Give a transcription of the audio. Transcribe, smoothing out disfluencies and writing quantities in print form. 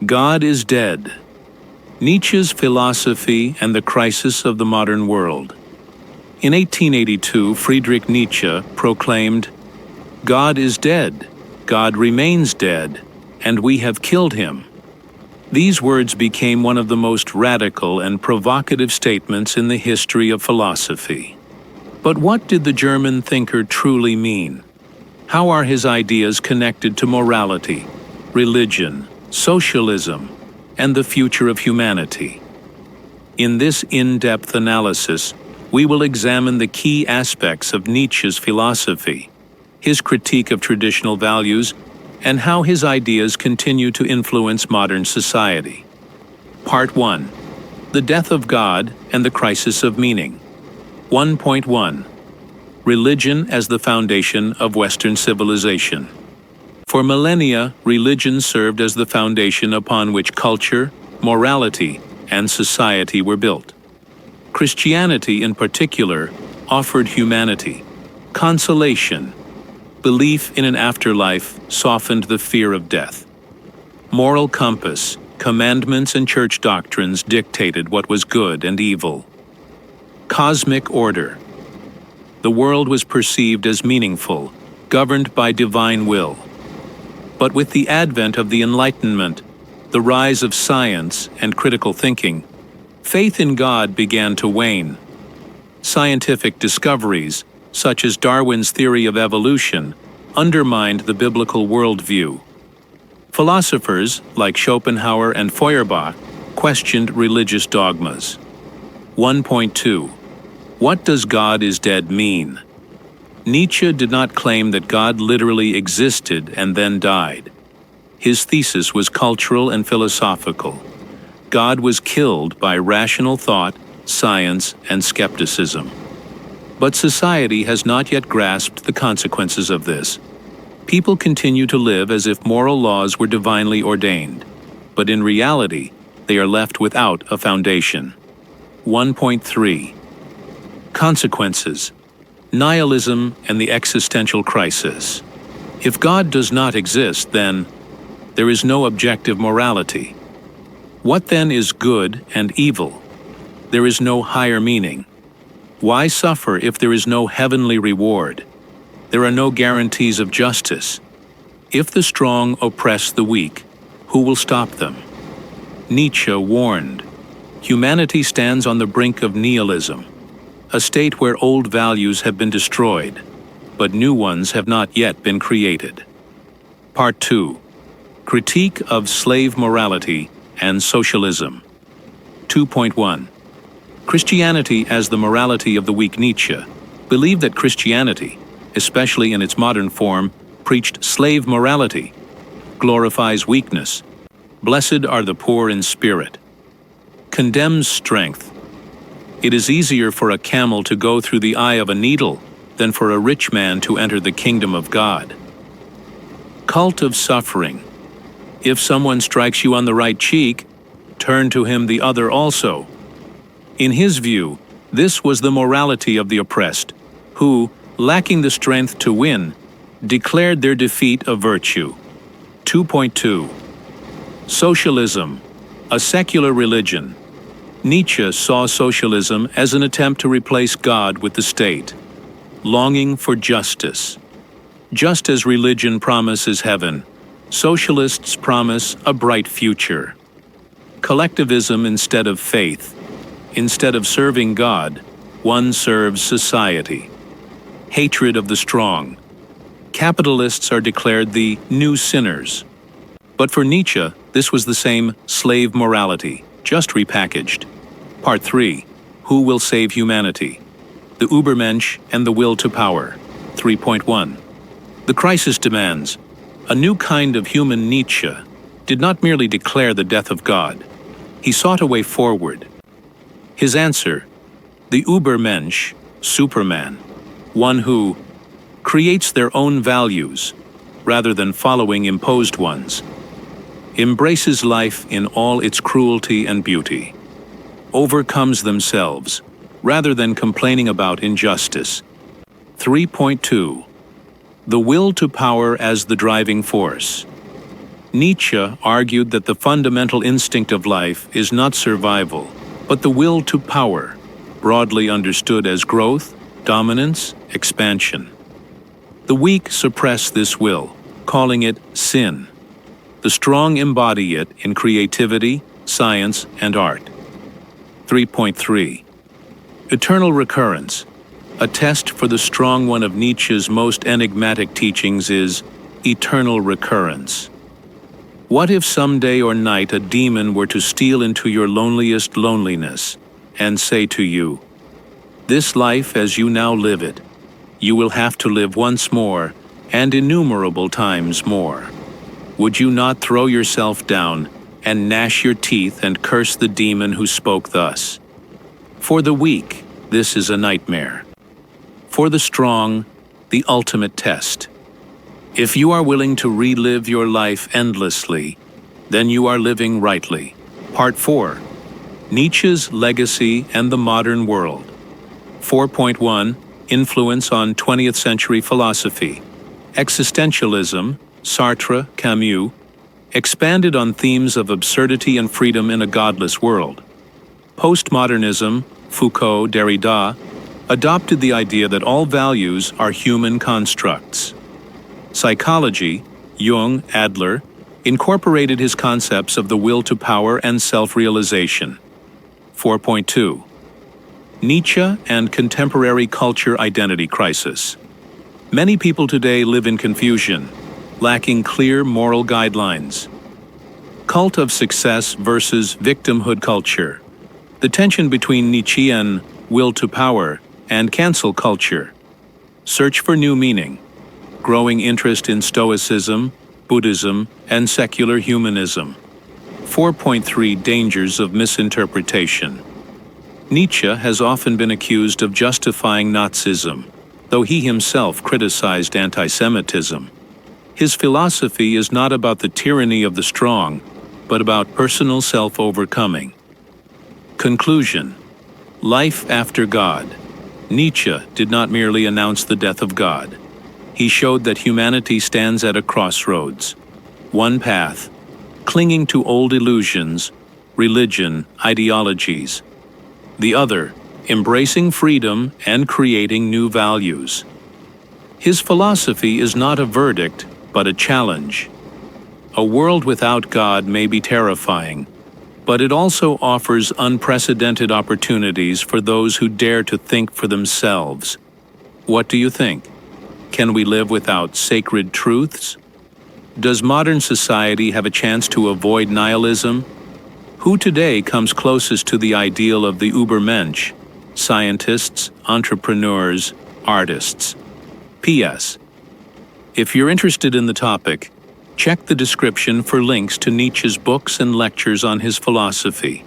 God is dead. Nietzsche's philosophy and the crisis of the modern world. In 1882, Friedrich Nietzsche proclaimed, "God is dead, God remains dead, and we have killed him." These words became one of the most radical and provocative statements in the history of philosophy. But what did the German thinker truly mean? How are his ideas connected to morality, religion, socialism, and the future of humanity? In this in-depth analysis, we will examine the key aspects of Nietzsche's philosophy, his critique of traditional values, and how his ideas continue to influence modern society. Part 1. The Death of God and the Crisis of Meaning. 1.1. Religion as the Foundation of Western Civilization. For millennia, religion served as the foundation upon which culture, morality, and society were built. Christianity, in particular, offered humanity, consolation. Belief in an afterlife softened the fear of death. Moral compass, commandments, and church doctrines dictated what was good and evil. Cosmic order. The world was perceived as meaningful, governed by divine will. But with the advent of the Enlightenment, the rise of science and critical thinking, faith in God began to wane. Scientific discoveries, such as Darwin's theory of evolution, undermined the biblical worldview. Philosophers, like Schopenhauer and Feuerbach, questioned religious dogmas. 1.2. What does God is dead mean? Nietzsche did not claim that God literally existed and then died. His thesis was cultural and philosophical. God was killed by rational thought, science, and skepticism. But society has not yet grasped the consequences of this. People continue to live as if moral laws were divinely ordained, but in reality, they are left without a foundation. 1.3. Consequences. Nihilism and the existential crisis. If God does not exist, then there is no objective morality. What then is good and evil? There is no higher meaning. Why suffer if there is no heavenly reward? There are no guarantees of justice. If the strong oppress the weak, who will stop them? Nietzsche warned, humanity stands on the brink of nihilism, a state where old values have been destroyed, but new ones have not yet been created. Part 2. Critique of slave morality and socialism. 2.1. Christianity as the morality of the weak. Nietzsche believed that Christianity, especially in its modern form, preached slave morality, glorifies weakness, blessed are the poor in spirit, condemns strength. It is easier for a camel to go through the eye of a needle than for a rich man to enter the kingdom of God. Cult of suffering. If someone strikes you on the right cheek, turn to him the other also. In his view, this was the morality of the oppressed, who, lacking the strength to win, declared their defeat a virtue. 2.2. Socialism, a secular religion. Nietzsche saw socialism as an attempt to replace God with the state, longing for justice. Just as religion promises heaven, socialists promise a bright future. Collectivism instead of faith. Instead of serving God, one serves society. Hatred of the strong. Capitalists are declared the new sinners. But for Nietzsche, this was the same slave morality, just repackaged. Part 3. Who will save humanity? The Übermensch and the will to power. 3.1. The crisis demands. A new kind of human. Nietzsche did not merely declare the death of God. He sought a way forward. His answer, the Übermensch, Superman, one who creates their own values rather than following imposed ones, embraces life in all its cruelty and beauty, overcomes themselves rather than complaining about injustice. 3.2. The will to power as the driving force. Nietzsche argued that the fundamental instinct of life is not survival, but the will to power, broadly understood as growth, dominance, expansion. The weak suppress this will, calling it sin. The strong embody it in creativity, science, and art. 3.3. Eternal recurrence. A test for the strong one of Nietzsche's most enigmatic teachings is eternal recurrence. What if someday or night a demon were to steal into your loneliest loneliness and say to you, "This life as you now live it, you will have to live once more and innumerable times more"? Would you not throw yourself down and gnash your teeth and curse the demon who spoke thus? For the weak, this is a nightmare. For the strong, the ultimate test. If you are willing to relive your life endlessly, then you are living rightly. Part 4. Nietzsche's Legacy and the Modern World. 4.1. Influence on 20th century philosophy. Existentialism, Sartre, Camus, expanded on themes of absurdity and freedom in a godless world. Postmodernism, Foucault, Derrida, adopted the idea that all values are human constructs. Psychology, Jung, Adler, incorporated his concepts of the will to power and self-realization. 4.2. Nietzsche and contemporary culture identity crisis. Many people today live in confusion, lacking clear moral guidelines. Cult of success versus victimhood culture. The tension between Nietzschean will to power and cancel culture. Search for new meaning. Growing interest in Stoicism, Buddhism, and secular humanism. 4.3. Dangers of misinterpretation. Nietzsche has often been accused of justifying Nazism, though he himself criticized anti-Semitism. His philosophy is not about the tyranny of the strong, but about personal self-overcoming. Conclusion. Life after God. Nietzsche did not merely announce the death of God. He showed that humanity stands at a crossroads. One path, clinging to old illusions, religion, ideologies. The other, embracing freedom and creating new values. His philosophy is not a verdict, but a challenge. A world without God may be terrifying, but it also offers unprecedented opportunities for those who dare to think for themselves. What do you think? Can we live without sacred truths? Does modern society have a chance to avoid nihilism? Who today comes closest to the ideal of the Übermensch? Scientists, entrepreneurs, artists. P.S. If you're interested in the topic, check the description for links to Nietzsche's books and lectures on his philosophy.